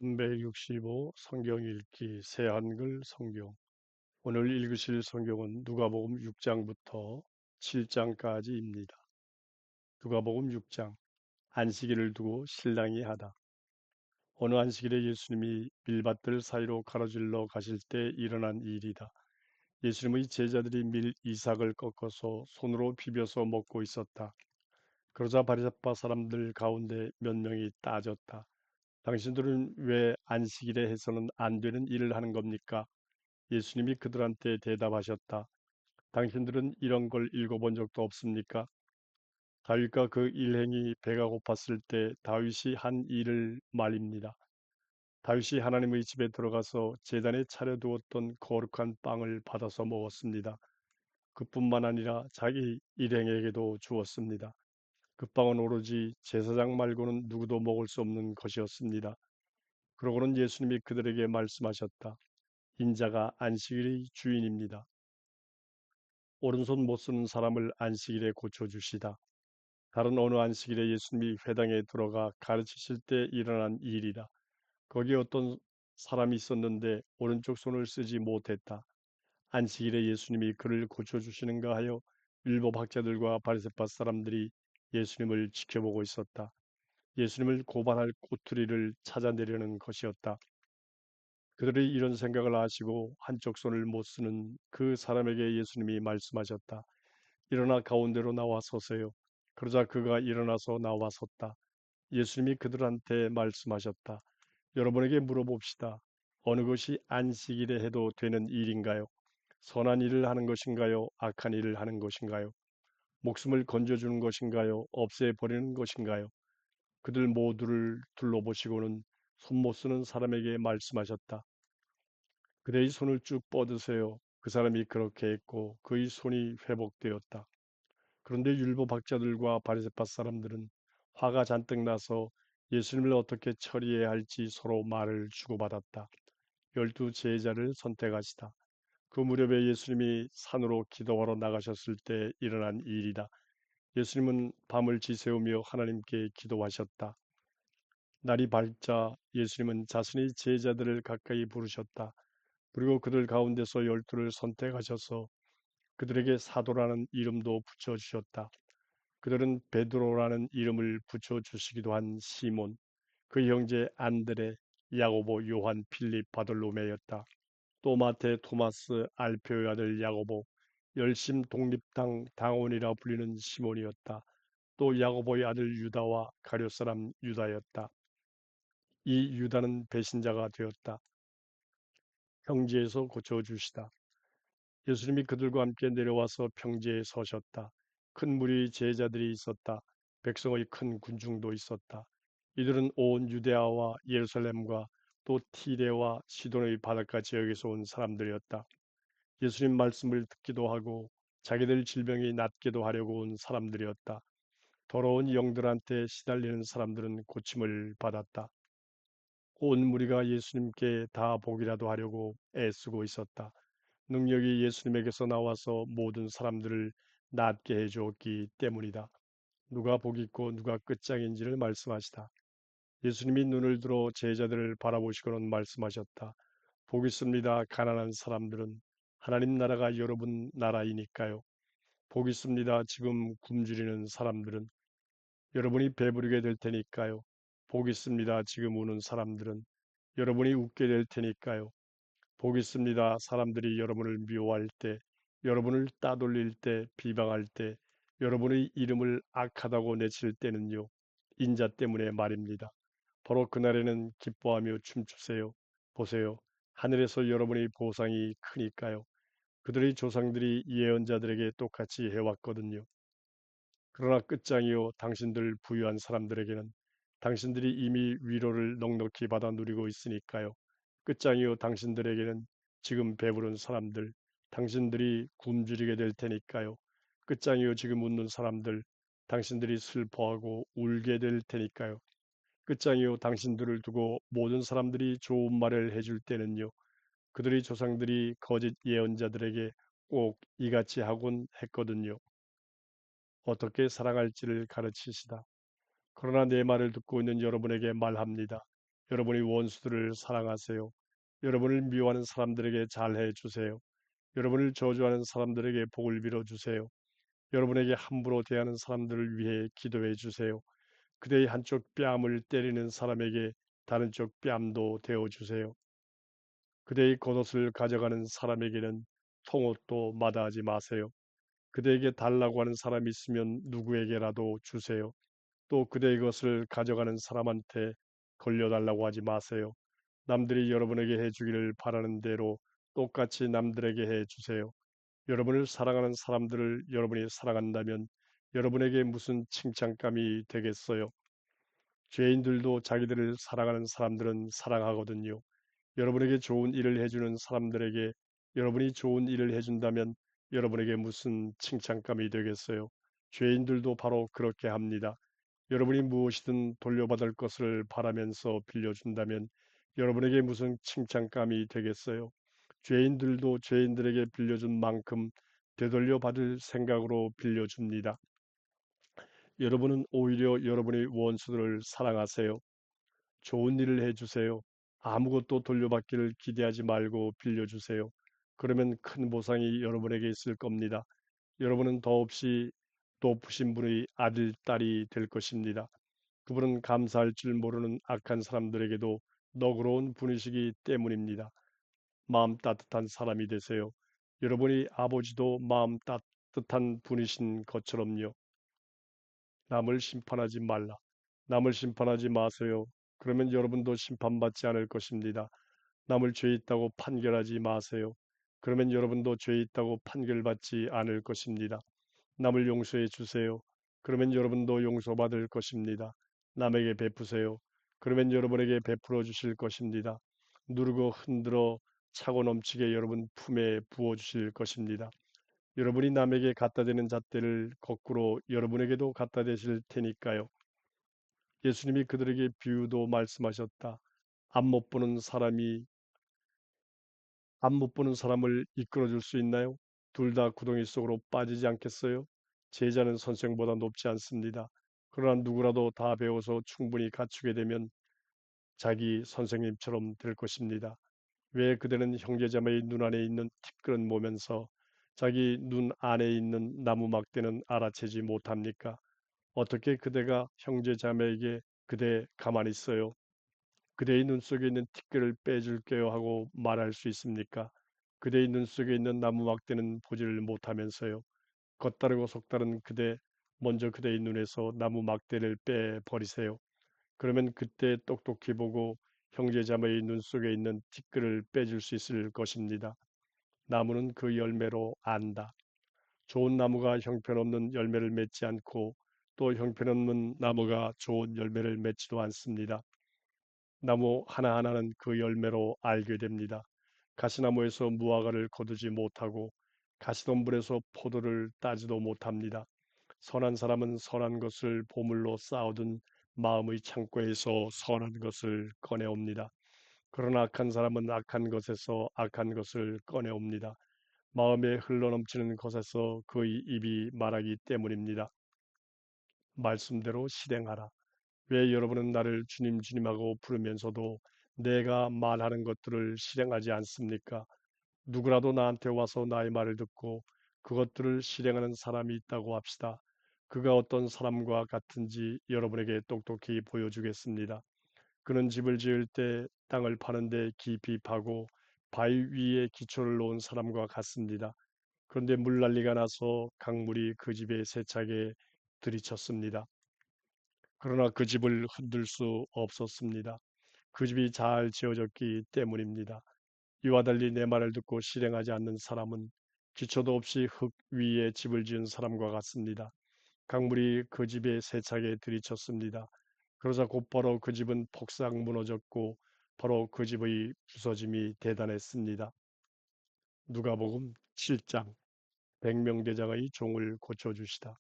365 성경 읽기 새한글 성경. 오늘 읽으실 성경은 누가복음 6장부터 7장까지입니다. 누가복음 6장. 안식일을 두고 신랑이 하다. 어느 안식일에 예수님이 밀밭들 사이로 가로질러 가실 때 일어난 일이다. 예수님의 제자들이 밀 이삭을 꺾어서 손으로 비벼서 먹고 있었다. 그러자 바리새파 사람들 가운데 몇 명이 따졌다. 당신들은 왜 안식일에 해서는 안 되는 일을 하는 겁니까? 예수님이 그들한테 대답하셨다. 당신들은 이런 걸 읽어본 적도 없습니까? 다윗과 그 일행이 배가 고팠을 때 다윗이 한 일을 말입니다. 다윗이 하나님의 집에 들어가서 제단에 차려두었던 거룩한 빵을 받아서 먹었습니다. 그뿐만 아니라 자기 일행에게도 주었습니다. 그 빵은 오로지 제사장 말고는 누구도 먹을 수 없는 것이었습니다. 그러고는 예수님이 그들에게 말씀하셨다. 인자가 안식일의 주인입니다. 오른손 못 쓰는 사람을 안식일에 고쳐주시다. 다른 어느 안식일에 예수님이 회당에 들어가 가르치실 때 일어난 일이다. 거기 어떤 사람이 있었는데 오른쪽 손을 쓰지 못했다. 안식일에 예수님이 그를 고쳐주시는가 하여 율법학자들과 바리새파 사람들이 예수님을 지켜보고 있었다. 예수님을 고발할 꼬투리를 찾아내려는 것이었다. 그들이 이런 생각을 하시고 한쪽 손을 못 쓰는 그 사람에게 예수님이 말씀하셨다. 일어나 가운데로 나와 서세요. 그러자 그가 일어나서 나와 섰다. 예수님이 그들한테 말씀하셨다. 여러분에게 물어봅시다. 어느 것이 안식일에 해도 되는 일인가요? 선한 일을 하는 것인가요? 악한 일을 하는 것인가요? 목숨을 건져주는 것인가요? 없애버리는 것인가요? 그들 모두를 둘러보시고는 손 못 쓰는 사람에게 말씀하셨다. 그의 손을 쭉 뻗으세요. 그 사람이 그렇게 했고 그의 손이 회복되었다. 그런데 율법학자들과 바리새파 사람들은 화가 잔뜩 나서 예수님을 어떻게 처리해야 할지 서로 말을 주고받았다. 12 제자를 선택하시다. 그 무렵에 예수님이 산으로 기도하러 나가셨을 때 일어난 일이다. 예수님은 밤을 지새우며 하나님께 기도하셨다. 날이 밝자 예수님은 자신의 제자들을 가까이 부르셨다. 그리고 그들 가운데서 12를 선택하셔서 그들에게 사도라는 이름도 붙여주셨다. 그들은 베드로라는 이름을 붙여주시기도 한 시몬, 그 형제 안드레, 야고보, 요한, 필립, 바돌로메였다. 또 마테, 토마스, 알페오의 아들 야고보, 열심 독립당 당원이라 불리는 시몬이었다. 또 야고보의 아들 유다와 가룟 사람 유다였다. 이 유다는 배신자가 되었다. 형제에서 고쳐주시다. 예수님이 그들과 함께 내려와서 평지에 서셨다. 큰 무리의 제자들이 있었다. 백성의 큰 군중도 있었다. 이들은 온 유대아와 예루살렘과 또 티레와 시돈의 바닷가 지역에서 온 사람들이었다. 예수님 말씀을 듣기도 하고 자기들 질병이 낫기도 하려고 온 사람들이었다. 더러운 영들한테 시달리는 사람들은 고침을 받았다. 온 무리가 예수님께 다 보기라도 하려고 애쓰고 있었다. 능력이 예수님에게서 나와서 모든 사람들을 낫게 해주었기 때문이다. 누가 복 있고 누가 끝장인지를 말씀하시다. 예수님이 눈을 들어 제자들을 바라보시고는 말씀하셨다. 복 있습니다. 가난한 사람들은 하나님 나라가 여러분 나라이니까요. 복 있습니다. 지금 굶주리는 사람들은 여러분이 배부르게 될 테니까요. 복 있습니다. 지금 우는 사람들은 여러분이 웃게 될 테니까요. 복 있습니다. 사람들이 여러분을 미워할 때, 여러분을 따돌릴 때, 비방할 때, 여러분의 이름을 악하다고 내칠 때는요. 인자 때문에 말입니다. 바로 그날에는 기뻐하며 춤추세요. 보세요. 하늘에서 여러분의 보상이 크니까요. 그들의 조상들이 예언자들에게 똑같이 해왔거든요. 그러나 끝장이요. 당신들 부유한 사람들에게는 당신들이 이미 위로를 넉넉히 받아 누리고 있으니까요. 끝장이요. 당신들에게는 지금 배부른 사람들, 당신들이 굶주리게 될 테니까요. 끝장이요. 지금 웃는 사람들, 당신들이 슬퍼하고 울게 될 테니까요. 끝장이요. 당신들을 두고 모든 사람들이 좋은 말을 해줄 때는요. 그들의 조상들이 거짓 예언자들에게 꼭 이같이 하곤 했거든요. 어떻게 살아갈지를 가르치시다. 그러나 내 말을 듣고 있는 여러분에게 말합니다. 여러분의 원수들을 사랑하세요. 여러분을 미워하는 사람들에게 잘해 주세요. 여러분을 저주하는 사람들에게 복을 빌어 주세요. 여러분에게 함부로 대하는 사람들을 위해 기도해 주세요. 그대의 한쪽 뺨을 때리는 사람에게 다른 쪽 뺨도 대어 주세요. 그대의 겉옷을 가져가는 사람에게는 속옷도 마다하지 마세요. 그대에게 달라고 하는 사람이 있으면 누구에게라도 주세요. 또 그대의 것을 가져가는 사람한테 걸려달라고 하지 마세요. 남들이 여러분에게 해주기를 바라는 대로 똑같이 남들에게 해주세요. 여러분을 사랑하는 사람들을 여러분이 사랑한다면 여러분에게 무슨 칭찬감이 되겠어요? 죄인들도 자기들을 사랑하는 사람들은 사랑하거든요. 여러분에게 좋은 일을 해주는 사람들에게 여러분이 좋은 일을 해준다면 여러분에게 무슨 칭찬감이 되겠어요? 죄인들도 바로 그렇게 합니다. 여러분이 무엇이든 돌려받을 것을 바라면서 빌려준다면 여러분에게 무슨 칭찬감이 되겠어요? 죄인들도 죄인들에게 빌려준 만큼 되돌려 받을 생각으로 빌려줍니다. 여러분은 오히려 여러분의 원수들을 사랑하세요. 좋은 일을 해주세요. 아무것도 돌려받기를 기대하지 말고 빌려주세요. 그러면 큰 보상이 여러분에게 있을 겁니다. 여러분은 더없이 높으신 분의 아들, 딸이 될 것입니다. 그분은 감사할 줄 모르는 악한 사람들에게도 너그러운 분이시기 때문입니다. 마음 따뜻한 사람이 되세요. 여러분이 아버지도 마음 따뜻한 분이신 것처럼요. 남을 심판하지 말라. 남을 심판하지 마세요. 그러면 여러분도 심판받지 않을 것입니다. 남을 죄 있다고 판결하지 마세요. 그러면 여러분도 죄 있다고 판결받지 않을 것입니다. 남을 용서해 주세요. 그러면 여러분도 용서받을 것입니다. 남에게 베푸세요. 그러면 여러분에게 베풀어 주실 것입니다. 누르고 흔들어 차고 넘치게 여러분 품에 부어 주실 것입니다. 여러분이 남에게 갖다 대는 잣대를 거꾸로 여러분에게도 갖다 대실 테니까요. 예수님이 그들에게 비유도 말씀하셨다. 앞 못 보는 사람이 앞 못 보는 사람을 이끌어 줄 수 있나요? 둘 다 구덩이 속으로 빠지지 않겠어요? 제자는 선생보다 높지 않습니다. 그러나 누구라도 다 배워서 충분히 갖추게 되면 자기 선생님처럼 될 것입니다. 왜 그대는 형제자매의 눈 안에 있는 티끌은 보면서 자기 눈 안에 있는 나무 막대는 알아채지 못합니까? 어떻게 그대가 형제자매에게 그대 가만히 있어요? 그대의 눈 속에 있는 티끌을 빼줄게요 하고 말할 수 있습니까? 그대의 눈 속에 있는 나무 막대는 보지를 못하면서요. 겉다르고 속다른 그대, 먼저 그대의 눈에서 나무 막대를 빼버리세요. 그러면 그때 똑똑히 보고 형제자매의 눈 속에 있는 티끌을 빼줄 수 있을 것입니다. 나무는 그 열매로 안다. 좋은 나무가 형편없는 열매를 맺지 않고 또 형편없는 나무가 좋은 열매를 맺지도 않습니다. 나무 하나하나는 그 열매로 알게 됩니다. 가시나무에서 무화과를 거두지 못하고 가시덤불에서 포도를 따지도 못합니다. 선한 사람은 선한 것을 보물로 쌓아둔 마음의 창고에서 선한 것을 꺼내옵니다. 그러나 악한 사람은 악한 것에서 악한 것을 꺼내옵니다. 마음에 흘러넘치는 것에서 그의 입이 말하기 때문입니다. 말씀대로 실행하라. 왜 여러분은 나를 주님 주님하고 부르면서도 내가 말하는 것들을 실행하지 않습니까? 누구라도 나한테 와서 나의 말을 듣고 그것들을 실행하는 사람이 있다고 합시다. 그가 어떤 사람과 같은지 여러분에게 똑똑히 보여주겠습니다. 그는 집을 지을 때 땅을 파는데 깊이 파고 바위 위에 기초를 놓은 사람과 같습니다. 그런데 물난리가 나서 강물이 그 집에 세차게 들이쳤습니다. 그러나 그 집을 흔들 수 없었습니다. 그 집이 잘 지어졌기 때문입니다. 이와 달리 내 말을 듣고 실행하지 않는 사람은 기초도 없이 흙 위에 집을 지은 사람과 같습니다. 강물이 그 집에 세차게 들이쳤습니다. 그러자 곧바로 그 집은 폭삭 무너졌고 바로 그 집의 부서짐이 대단했습니다. 누가복음 7장 백명대장의 종을 고쳐주시다.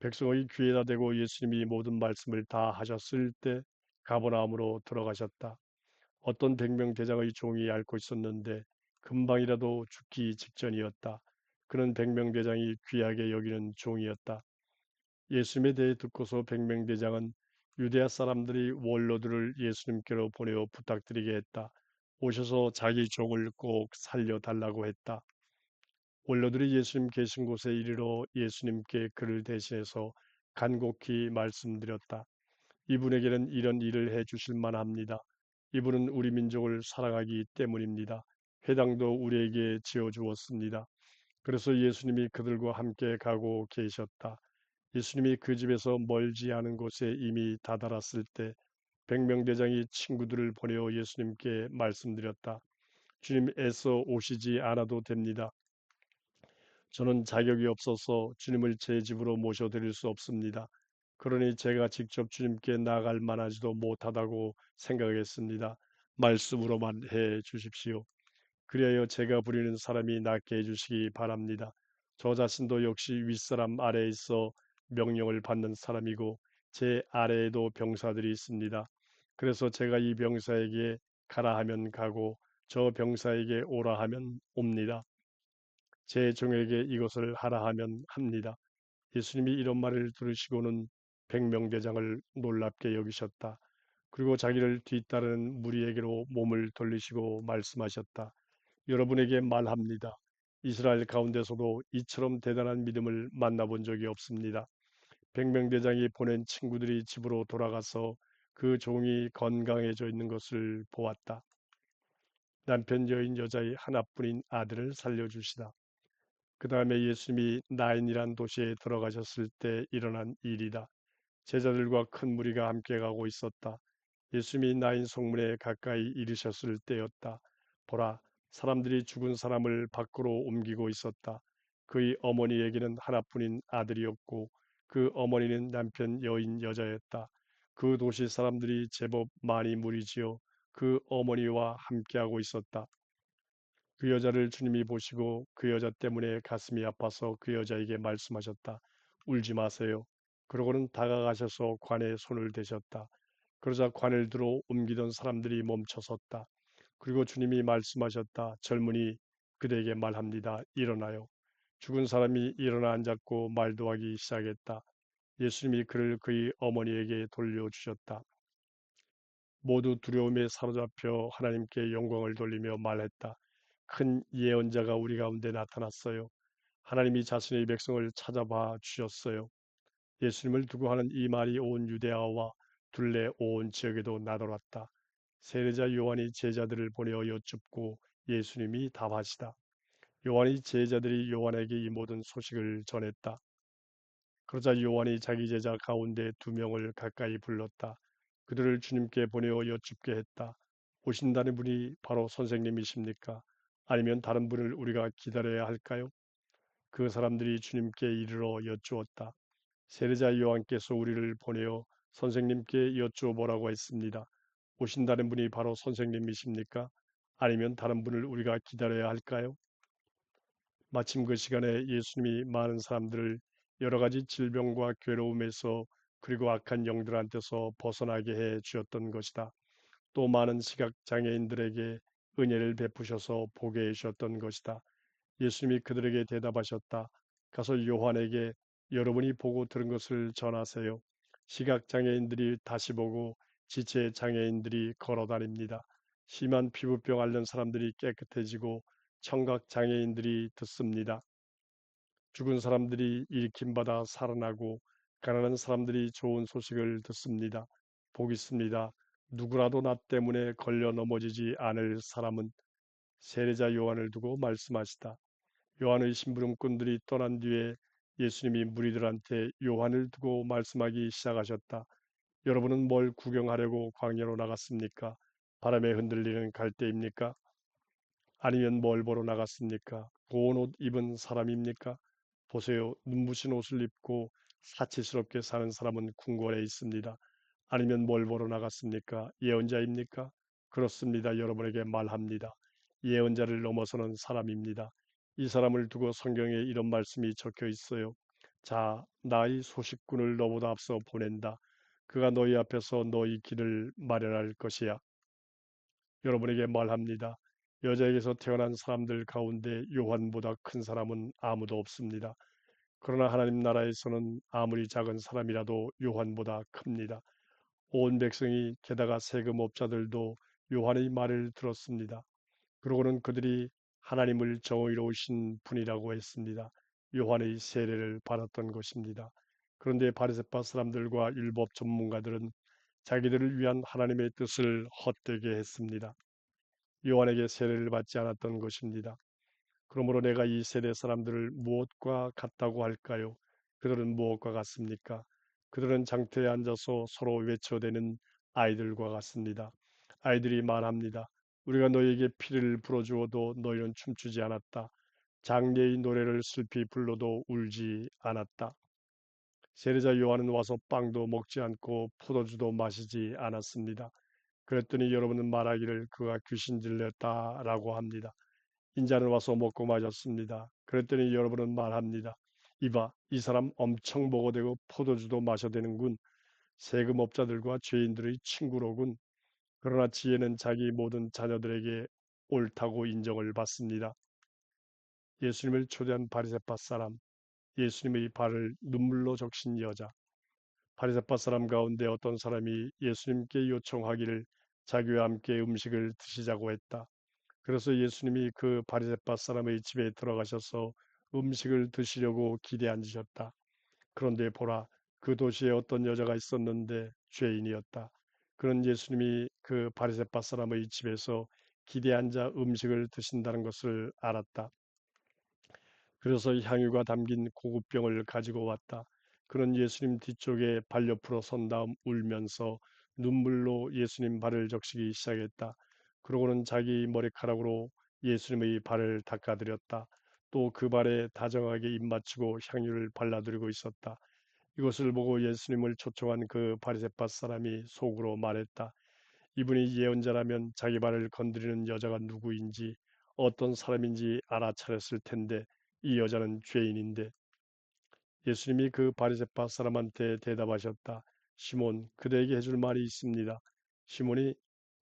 백성의 귀에다 대고 예수님이 모든 말씀을 다 하셨을 때 가버나움으로 들어가셨다. 어떤 백명대장의 종이 앓고 있었는데 금방이라도 죽기 직전이었다. 그는 백명대장이 귀하게 여기는 종이었다. 예수님에 대해 듣고서 백명대장은 유대아 사람들이 원로들을 예수님께로 보내어 부탁드리게 했다. 오셔서 자기 종을 꼭 살려달라고 했다. 원로들이 예수님 계신 곳에 이르러 예수님께 그를 대신해서 간곡히 말씀드렸다. 이분에게는 이런 일을 해 주실 만합니다. 이분은 우리 민족을 사랑하기 때문입니다. 회당도 우리에게 지어 주었습니다. 그래서 예수님이 그들과 함께 가고 계셨다. 예수님이 그 집에서 멀지 않은 곳에 이미 다다랐을 때 백명대장이 친구들을 보내어 예수님께 말씀드렸다. 주님 애써 오시지 않아도 됩니다. 저는 자격이 없어서 주님을 제 집으로 모셔드릴 수 없습니다. 그러니 제가 직접 주님께 나아갈 만하지도 못하다고 생각했습니다. 말씀으로만 해 주십시오. 그리하여 제가 부리는 사람이 낫게 해주시기 바랍니다. 저 자신도 역시 윗사람 아래에 있어 명령을 받는 사람이고 제 아래에도 병사들이 있습니다. 그래서 제가 이 병사에게 가라 하면 가고 저 병사에게 오라 하면 옵니다. 제 종에게 이것을 하라 하면 합니다. 예수님이 이런 말을 들으시고는 백명대장을 놀랍게 여기셨다. 그리고 자기를 뒤따르는 무리에게로 몸을 돌리시고 말씀하셨다. 여러분에게 말합니다. 이스라엘 가운데서도 이처럼 대단한 믿음을 만나본 적이 없습니다. 백명대장이 보낸 친구들이 집으로 돌아가서 그 종이 건강해져 있는 것을 보았다. 남편 여인 여자의 하나뿐인 아들을 살려주시다. 그 다음에 예수님이 나인이란 도시에 들어가셨을 때 일어난 일이다. 제자들과 큰 무리가 함께 가고 있었다. 예수님이 나인 성문에 가까이 이르셨을 때였다. 보라, 사람들이 죽은 사람을 밖으로 옮기고 있었다. 그의 어머니에게는 하나뿐인 아들이었고 그 어머니는 남편 여인 여자였다. 그 도시 사람들이 제법 많이 무리지어 그 어머니와 함께하고 있었다. 그 여자를 주님이 보시고 그 여자 때문에 가슴이 아파서 그 여자에게 말씀하셨다. 울지 마세요. 그러고는 다가가셔서 관에 손을 대셨다. 그러자 관을 들어 옮기던 사람들이 멈춰섰다. 그리고 주님이 말씀하셨다. 젊은이 그대에게 말합니다. 일어나요. 죽은 사람이 일어나 앉았고 말도 하기 시작했다. 예수님이 그를 그의 어머니에게 돌려주셨다. 모두 두려움에 사로잡혀 하나님께 영광을 돌리며 말했다. 큰 예언자가 우리 가운데 나타났어요. 하나님이 자신의 백성을 찾아봐 주셨어요. 예수님을 두고 하는 이 말이 온 유대아와 둘레 온 지역에도 나돌았다. 세례자 요한이 제자들을 보내어 여쭙고 예수님이 답하시다. 요한이 제자들이 요한에게 이 모든 소식을 전했다. 그러자 요한이 자기 제자 가운데 두 명을 가까이 불렀다. 그들을 주님께 보내어 여쭙게 했다. 오신다는 분이 바로 선생님이십니까? 아니면 다른 분을 우리가 기다려야 할까요? 그 사람들이 주님께 이르러 여쭈었다. 세례자 요한께서 우리를 보내어 선생님께 여쭈어 보라고 했습니다. 오신다는 분이 바로 선생님이십니까? 아니면 다른 분을 우리가 기다려야 할까요? 마침 그 시간에 예수님이 많은 사람들을 여러 가지 질병과 괴로움에서 그리고 악한 영들한테서 벗어나게 해 주었던 것이다. 또 많은 시각 장애인들에게 은혜를 베푸셔서 보게 해 주셨던 것이다. 예수님이 그들에게 대답하셨다. 가서 요한에게 여러분이 보고 들은 것을 전하세요. 시각 장애인들이 다시 보고 지체 장애인들이 걸어 다닙니다. 심한 피부병 앓는 사람들이 깨끗해지고 청각 장애인들이 듣습니다. 죽은 사람들이 일으킴받아 살아나고 가난한 사람들이 좋은 소식을 듣습니다. 복 있습니다. 누구라도 나 때문에 걸려 넘어지지 않을 사람은 세례자 요한을 두고 말씀하시다. 요한의 심부름꾼들이 떠난 뒤에 예수님이 무리들한테 요한을 두고 말씀하기 시작하셨다. 여러분은 뭘 구경하려고 광야로 나갔습니까? 바람에 흔들리는 갈대입니까? 아니면 뭘 보러 나갔습니까? 고운 옷 입은 사람입니까? 보세요. 눈부신 옷을 입고 사치스럽게 사는 사람은 궁궐에 있습니다. 아니면 뭘 보러 나갔습니까? 예언자입니까? 그렇습니다. 여러분에게 말합니다. 예언자를 넘어서는 사람입니다. 이 사람을 두고 성경에 이런 말씀이 적혀 있어요. 자, 나의 소식꾼을 너보다 앞서 보낸다. 그가 너희 앞에서 너희 길을 마련할 것이야. 여러분에게 말합니다. 여자에게서 태어난 사람들 가운데 요한보다 큰 사람은 아무도 없습니다. 그러나 하나님 나라에서는 아무리 작은 사람이라도 요한보다 큽니다. 온 백성이 게다가 세금업자들도 요한의 말을 들었습니다. 그러고는 그들이 하나님을 정의로우신 분이라고 했습니다. 요한의 세례를 받았던 것입니다. 그런데 바리새파 사람들과 율법 전문가들은 자기들을 위한 하나님의 뜻을 헛되게 했습니다. 요한에게 세례를 받지 않았던 것입니다. 그러므로 내가 이 세대 사람들을 무엇과 같다고 할까요? 그들은 무엇과 같습니까? 그들은 장터에 앉아서 서로 외쳐대는 아이들과 같습니다. 아이들이 말합니다. 우리가 너희에게 피를 불어주어도 너희는 춤추지 않았다. 장례의 노래를 슬피 불러도 울지 않았다. 세례자 요한은 와서 빵도 먹지 않고 포도주도 마시지 않았습니다. 그랬더니 여러분은 말하기를 그가 귀신 들렸다라고 합니다. 인자는 와서 먹고 마셨습니다. 그랬더니 여러분은 말합니다. 이봐, 이 사람 엄청 먹어대고 포도주도 마셔대는군. 세금업자들과 죄인들의 친구로군. 그러나 지혜는 자기 모든 자녀들에게 옳다고 인정을 받습니다. 예수님을 초대한 바리새파 사람, 예수님의 발을 눈물로 적신 여자, 바리새파 사람 가운데 어떤 사람이 예수님께 요청하기를 자기와 함께 음식을 드시자고 했다. 그래서 예수님이 그 바리새파 사람의 집에 들어가셔서 음식을 드시려고 기대 앉으셨다. 그런데 보라, 그 도시에 어떤 여자가 있었는데 죄인이었다. 그런 예수님이 그 바리새파 사람의 집에서 기대 앉아 음식을 드신다는 것을 알았다. 그래서 향유가 담긴 고급병을 가지고 왔다. 그런 예수님 뒤쪽에 발 옆으로 선 다음 울면서 눈물로 예수님 발을 적시기 시작했다. 그러고는 자기 머리카락으로 예수님의 발을 닦아드렸다. 또 그 발에 다정하게 입맞추고 향유를 발라드리고 있었다. 이것을 보고 예수님을 초청한 그 바리새파 사람이 속으로 말했다. 이분이 예언자라면 자기 발을 건드리는 여자가 누구인지 어떤 사람인지 알아차렸을 텐데 이 여자는 죄인인데. 예수님이 그 바리새파 사람한테 대답하셨다. 시몬, 그대에게 해줄 말이 있습니다. 시몬이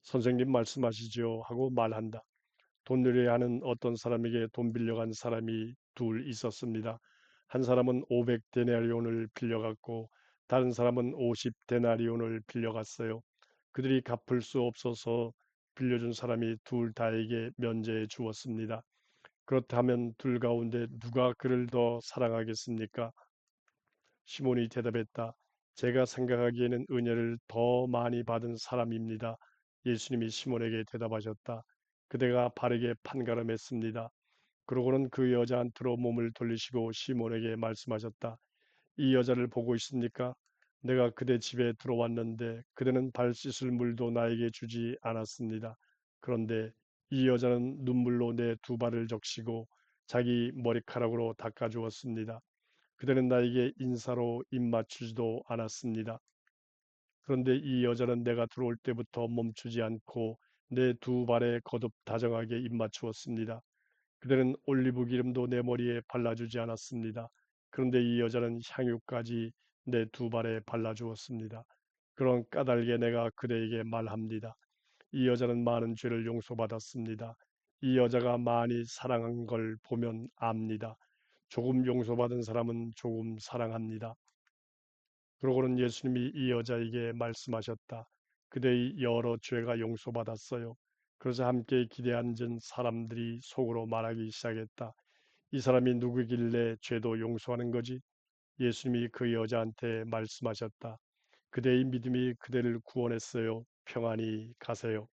선생님 말씀하시지요 하고 말한다. 돈 내려야 하는 어떤 사람에게 돈 빌려간 사람이 둘 있었습니다. 한 사람은 500데나리온을 빌려갔고 다른 사람은 50데나리온을 빌려갔어요. 그들이 갚을 수 없어서 빌려준 사람이 둘 다에게 면제해 주었습니다. 그렇다면 둘 가운데 누가 그를 더 사랑하겠습니까? 시몬이 대답했다. 제가 생각하기에는 은혜를 더 많이 받은 사람입니다. 예수님이 시몬에게 대답하셨다. 그대가 바르게 판가름했습니다. 그러고는 그 여자한테로 몸을 돌리시고 시몬에게 말씀하셨다. 이 여자를 보고 있습니까? 내가 그대 집에 들어왔는데 그대는 발 씻을 물도 나에게 주지 않았습니다. 그런데 이 여자는 눈물로 내 두 발을 적시고 자기 머리카락으로 닦아주었습니다. 그대는 나에게 인사로 입맞추지도 않았습니다. 그런데 이 여자는 내가 들어올 때부터 멈추지 않고 내 두 발에 거듭 다정하게 입맞추었습니다. 그대는 올리브 기름도 내 머리에 발라주지 않았습니다. 그런데 이 여자는 향유까지 내 두 발에 발라주었습니다. 그런 까닭에 내가 그대에게 말합니다. 이 여자는 많은 죄를 용서받았습니다. 이 여자가 많이 사랑한 걸 보면 압니다. 조금 용서받은 사람은 조금 사랑합니다. 그러고는 예수님이 이 여자에게 말씀하셨다. 그대의 여러 죄가 용서받았어요. 그래서 함께 기대 앉은 사람들이 속으로 말하기 시작했다. 이 사람이 누구길래 죄도 용서하는 거지? 예수님이 그 여자한테 말씀하셨다. 그대의 믿음이 그대를 구원했어요. 평안히 가세요.